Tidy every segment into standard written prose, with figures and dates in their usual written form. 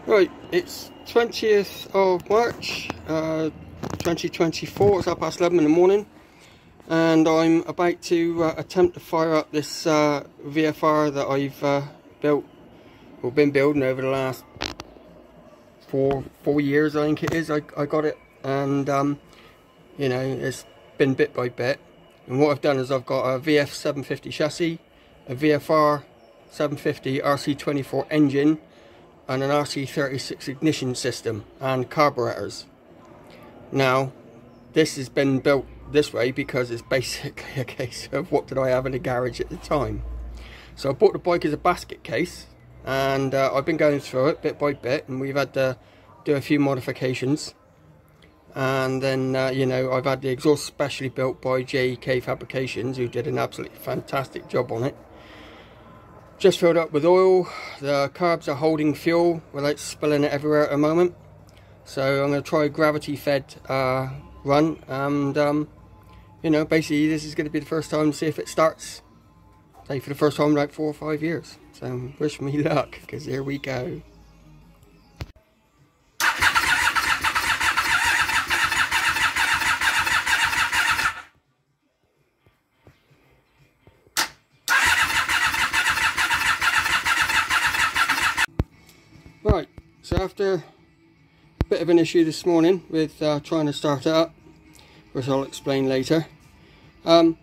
Right, it's 20th of March 2024, it's 11:30 in the morning, and I'm about to attempt to fire up this VFR that I've built, or been building over the last four years, I think it is. I got it, and you know, it's been bit by bit. And what I've done is I've got a VF 750 chassis, a VFR 750 RC24 engine, and an RC36 ignition system and carburetors. Now, this has been built this way because it's basically a case of what did I have in the garage at the time. So I bought the bike as a basket case, and I've been going through it bit by bit, and we've had to do a few modifications. And then you know, I've had the exhaust specially built by JK Fabrications, who did an absolutely fantastic job on it. Just filled up with oil. The carbs are holding fuel without spilling it everywhere at the moment. So I'm going to try a gravity fed run, and you know, basically this is going to be the first time to see if it starts. Say for the first time in like 4 or 5 years. So wish me luck, because here we go. Right, so after a bit of an issue this morning with trying to start it up, which I'll explain later, let's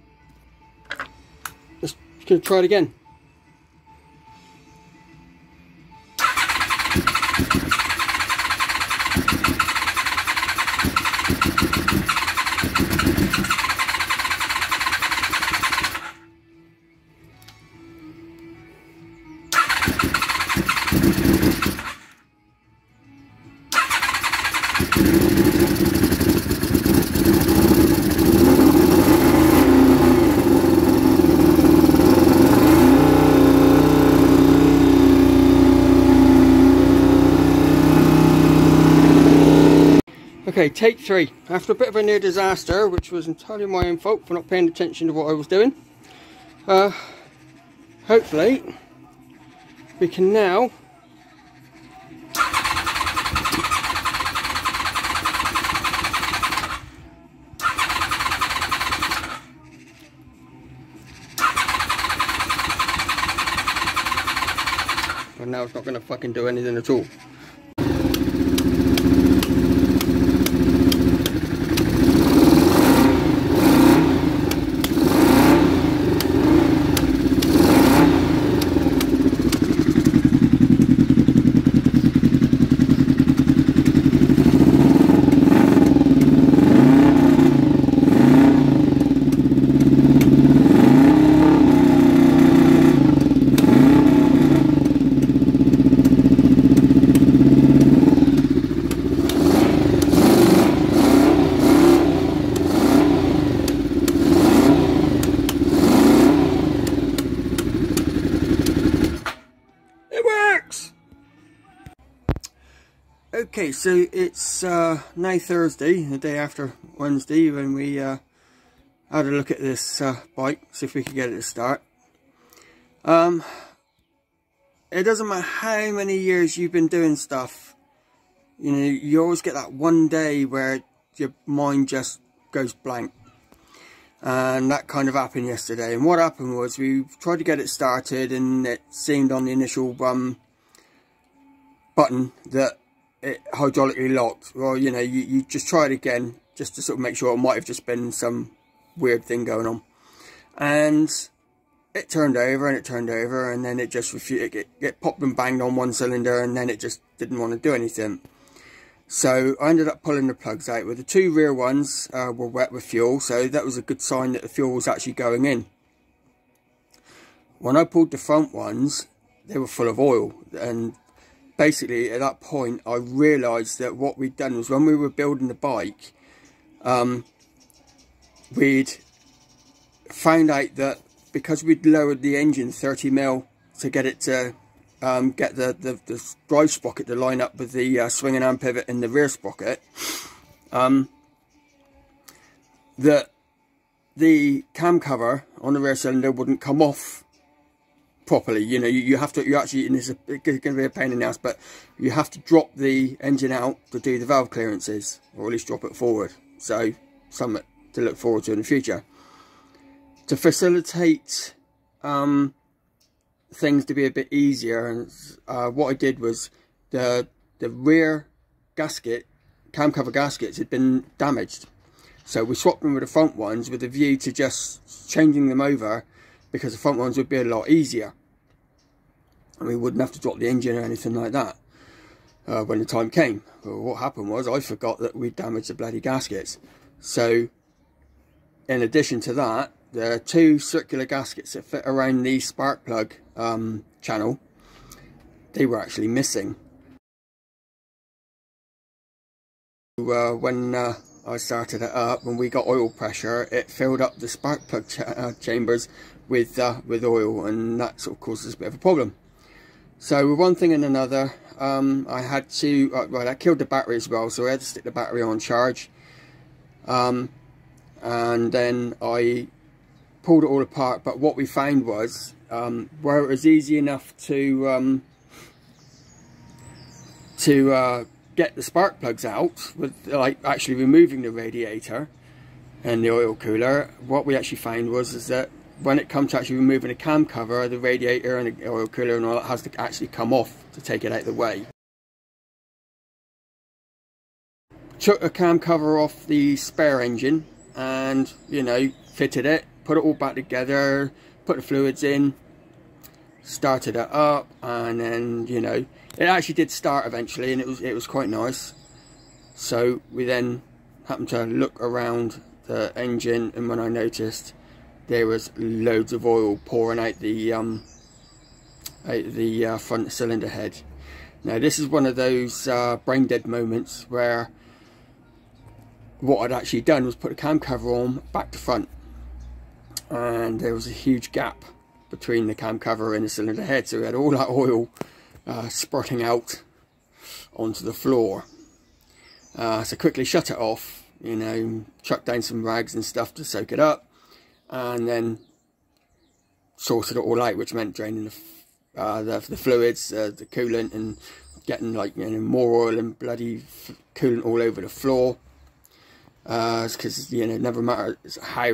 gonna try it again. Okay, take 3. After a bit of a near disaster, which was entirely my own fault for not paying attention to what I was doing, hopefully we can now but now it's not going to fucking do anything at all. Okay, so it's now Thursday, the day after Wednesday, when we had a look at this bike, see if we could get it to start. It doesn't matter how many years you've been doing stuff, you know, you always get that one day where your mind just goes blank. And that kind of happened yesterday. And what happened was we tried to get it started, and it seemed on the initial button that it hydraulically locked. Well, you know, you just try it again just to sort of make sure. It might have just been some weird thing going on, and it turned over and it turned over, and then it just refused. It popped and banged on one cylinder, and then it just didn't want to do anything. So I ended up pulling the plugs out. With the 2 rear ones were wet with fuel, so that was a good sign that the fuel was actually going in. When I pulled the front ones, they were full of oil, and basically at that point I realised that what we'd done was, when we were building the bike, we'd found out that because we'd lowered the engine 30mm to get it to get the drive sprocket to line up with the swinging arm pivot in the rear sprocket, that the cam cover on the rear cylinder wouldn't come off properly. You know, you have to, you actually, and it's going to be a pain in the ass, but you have to drop the engine out to do the valve clearances, or at least drop it forward. So something to look forward to in the future. To facilitate things to be a bit easier, and what I did was the rear gasket, cam cover gaskets, had been damaged, so we swapped them with the front ones with a view to just changing them over, because the front ones would be a lot easier and we wouldn't have to drop the engine or anything like that when the time came. Well, what happened was I forgot that we damaged the bloody gaskets. So in addition to that, the two circular gaskets that fit around the spark plug channel, they were actually missing. When I started it up, when we got oil pressure, it filled up the spark plug chambers with oil, and that sort of causes a bit of a problem. So with one thing and another, I had to, well, that killed the battery as well, so I had to stick the battery on charge. And then I pulled it all apart, but what we found was, where it was easy enough to get the spark plugs out, with like actually removing the radiator and the oil cooler, what we actually found was is that when it comes to actually removing the cam cover, the radiator and the oil cooler and all that has to actually come off to take it out of the way. Took the cam cover off the spare engine and, you know, fitted it, put it all back together, put the fluids in, started it up, and then, you know, it actually did start eventually, and it was quite nice. So we then happened to look around the engine, and when I noticed there was loads of oil pouring out the front cylinder head. Now this is one of those brain dead moments where what I'd actually done was put a cam cover on back to front, and there was a huge gap between the cam cover and the cylinder head, so we had all that oil spurting out onto the floor. So quickly shut it off, you know, chucked down some rags and stuff to soak it up, and then sorted it all out, which meant draining the fluids, the coolant, and getting, like, you know, more oil and bloody coolant all over the floor. Because, you know, it never matters how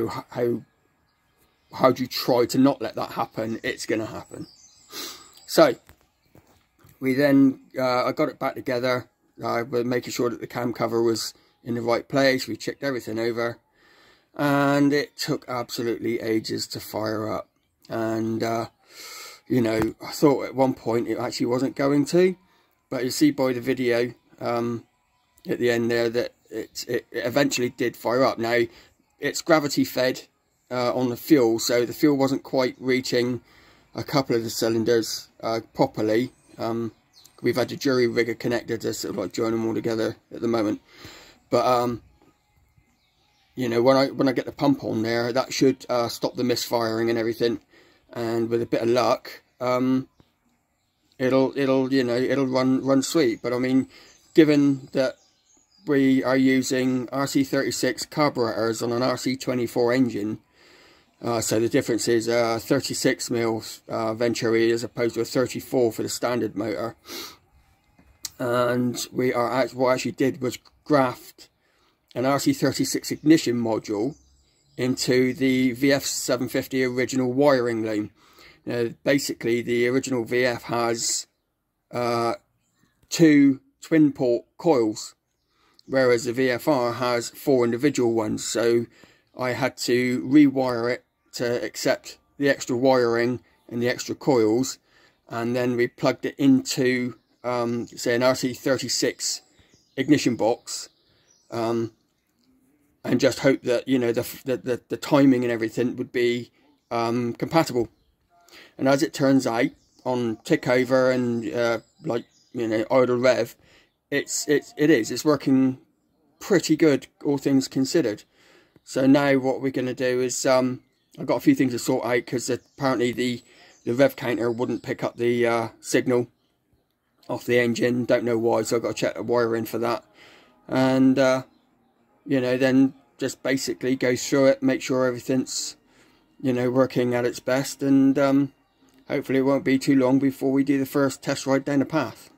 do you try to not let that happen, it's going to happen. So we then, I got it back together, we're making sure that the cam cover was in the right place, we checked everything over, and it took absolutely ages to fire up. And, you know, I thought at one point it actually wasn't going to, but you see by the video at the end there that it eventually did fire up. Now, it's gravity fed on the fuel, so the fuel wasn't quite reaching a couple of the cylinders properly. We've had the jury rigger connected to sort of like join them all together at the moment, but you know, when I get the pump on there, that should stop the misfiring and everything, and with a bit of luck it'll you know, it'll run sweet. But I mean, given that we are using RC36 carburetors on an RC24 engine, so the difference is 36mm Venturi as opposed to a 34 for the standard motor. And we are what I actually did was graft an RC36 ignition module into the VF750 original wiring loom. Now, basically, the original VF has 2 twin port coils, whereas the VFR has 4 individual ones. So I had to rewire it to accept the extra wiring and the extra coils, and then we plugged it into say an RC36 ignition box, and just hope that, you know, the timing and everything would be compatible. And as it turns out, on tick over and like, you know, idle rev, it's working pretty good, all things considered. So now what we're going to do is I've got a few things to sort out, because apparently the rev counter wouldn't pick up the signal off the engine. Don't know why, so I've got to check the wiring for that. And you know, then just basically go through it, make sure everything's, you know, working at its best, and hopefully it won't be too long before we do the first test ride down the path.